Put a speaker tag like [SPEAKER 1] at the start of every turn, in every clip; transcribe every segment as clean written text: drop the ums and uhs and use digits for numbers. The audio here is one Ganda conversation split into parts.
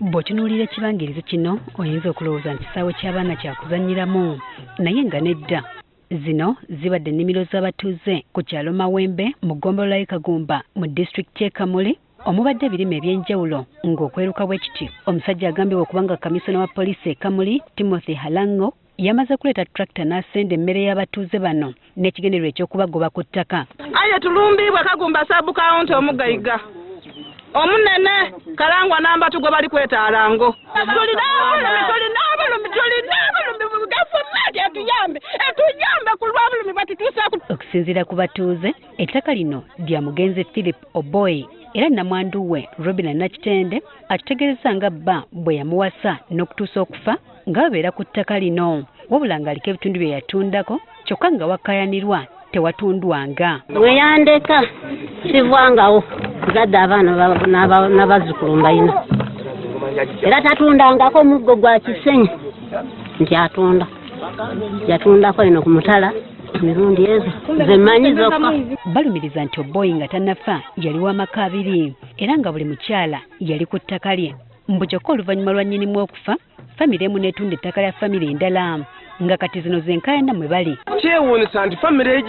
[SPEAKER 1] Bw'otunuulira ekibangirizo kino oyinza okulowooza nti kisaawe ky'abaana kyakuzannyiramu naye nga nedda. Zino zibadde ennimiro z'abatuuze ku kyalo Mawembe mu ggombolola y'e Kagumba mu disitulikiti y'e Kamuli omubadde ebirime eby'enjawulo ng'okweruka bwe kiti. Omusajja agambibwa okuba nga kamisona wa poliisi e Kamuli Timothy Halango yamaze kuleeta tractor n'asenda emmere y'abatuuze bano n'ekigendererwa eky'okubagoba ku ttaka.
[SPEAKER 2] Aye tulumbibwa Kagumba saabu kawunti omugayiga omunene Kalangwa namba tugwe bali kwetaalango. Tulina abulumi gavumenti etuyambe ku lw'obulumi bwatutuusaku.
[SPEAKER 1] Okusinziira ku batuuze, ettaka lino lya mugenzi Philip Oboy era nnamwandu we Robina Nakitende akitegeeza nga bba bwe yamuwasa n'okutuusa okufa nga babeera ku ttaka lino, wabula ng'aliko ebitundu bye yatundako kyokka nga wakkayanirwa tewatundwanga.
[SPEAKER 3] Bwe yandeka sivwangawo gadde abaana n'abazzukulu mbalina era tatundangako muggo gwa kisenyi nti atunda yatundako eno ku mutala emirundi ezo zemmanyi zokka.
[SPEAKER 1] Balumiriza nti Oboy nga tannafa yali w'amaka abiri era nga buli mukyala yali ku ttaka lye. Mbu kyokka oluvannyuma lwa nnyinimu okufa famire emu n'etunda ettaka lya famire endala nga kati zino zenkayana mwe bali.
[SPEAKER 4] Kyewuunyisa nti famire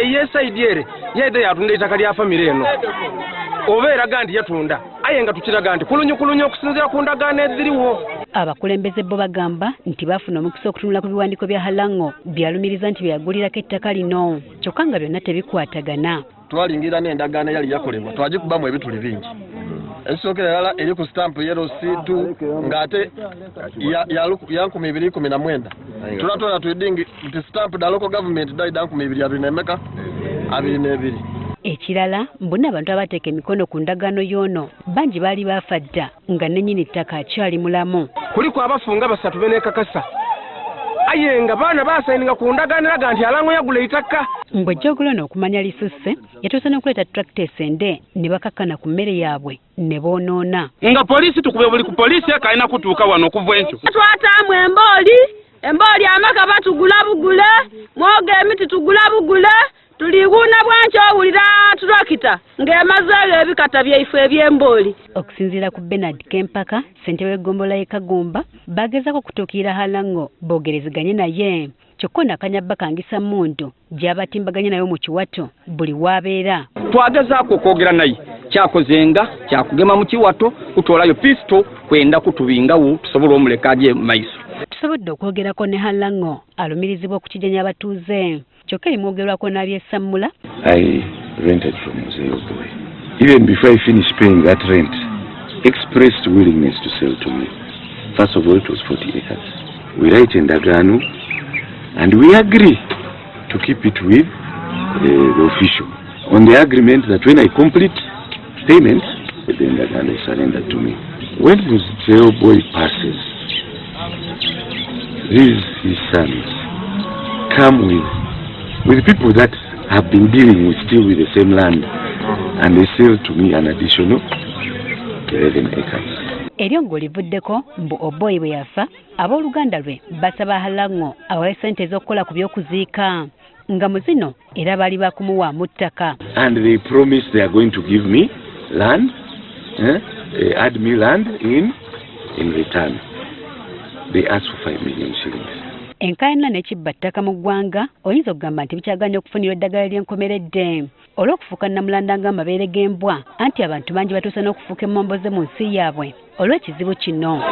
[SPEAKER 4] ey'esaidi ere yedde yatunda ettaka lya famire eno oba eraga nti yatunda aye nga tukiraga nti kulunyukulunya okusinziira ku ndagaano eziriwo.
[SPEAKER 1] Abakulembeze bo bagamba nti baafuna omukisa okutunula ku biwandiiko bya Halango byalumiriza nti byagulirako ettaka lino kyokka nga byonna tebikwatagana.
[SPEAKER 5] Twalingira n'endagaano eyali yakolebwa twagikubamu ebituli bingi. Esookera ddala eri ku stamp yero C2 ng'ate ya 2019 tulatola tuyidingi nti stamp da local government daida 2022.
[SPEAKER 1] Ekirala mbona abantu abateeka emikono ku ndagaano y'ono bangi baali baafa dda nga nennyini ttaka akyali mulamu.
[SPEAKER 4] Kuliko abafunga basatu beneekakasa aye nga baana baasaininga ku ndagaano eraga nti Halango yagula ettaka.
[SPEAKER 1] Ng'ojjogolo n'okumanya lisusse yatuuse n'okuleeta tractor esende ne bakakkana ku mmere yaabwe ne boonoona.
[SPEAKER 6] Nga poliisi tukube buli ku poliisi kalina kutuuka wano okuva enkyo.
[SPEAKER 2] Twataamu embooli amaka batugula bugule mwoga emiti tugula bugule tuliguuna bwanki owulira tulakita ng'emazeeyo ebikata byaife eby'embooli.
[SPEAKER 1] Okusinziira ku Bernard Kempaka ssentebe w'eggombolola y'e Kagumba bagezaako okutuukirira Halango boogerezeganye naye kyokka nakanya bakangisa mmundu gy'abatimbaganye nayo mu kiwato buli w'abeera.
[SPEAKER 6] Twagezaako okwogera naye kyakozenga kyakugema mu kiwato kutoolayo pisto kwenda kutubingawo tusobole omuleka agye maiso.
[SPEAKER 1] Tusobodde okwogerako ne Halango alumirizibwa okukijenya abatuuze kyokka erimwogerwako n'abyesammula.
[SPEAKER 7] I rented from Mzee Oboy. Even before I finished paying that rent, expressed willingness to sell to me. First of all, it was 40 acres. We write in Dagano and we agree to keep it with the official on the agreement that when I complete payment, then Dagano is surrendered to me. When Mzee Oboy passes, his sons come with people that have been dealing with still with the same land and they sell to me an additional 11 acres.
[SPEAKER 1] Eryo ng'olivuddeko mbu Oboy bwe yafa abooluganda lwe basaba Halango awawe ssente ez'okukola ku by'okuziika nga mu zino era baali bakumuwaamu ttaka.
[SPEAKER 7] And they promise they are going to give me land, add me land in return. They ask for 5 million shillings.
[SPEAKER 1] Enkaayana n'ekibba ttaka mu ggwanga oyinza okugamba nti bikyaganya okufunira eddagala ly'enkomeredde olw'okufuuka nnamulanda ng'amabeere g'embwa anti abantu bangi batuusa n'okufuuka emmomboze mu nsi yaabwe olw'ekizibu kino.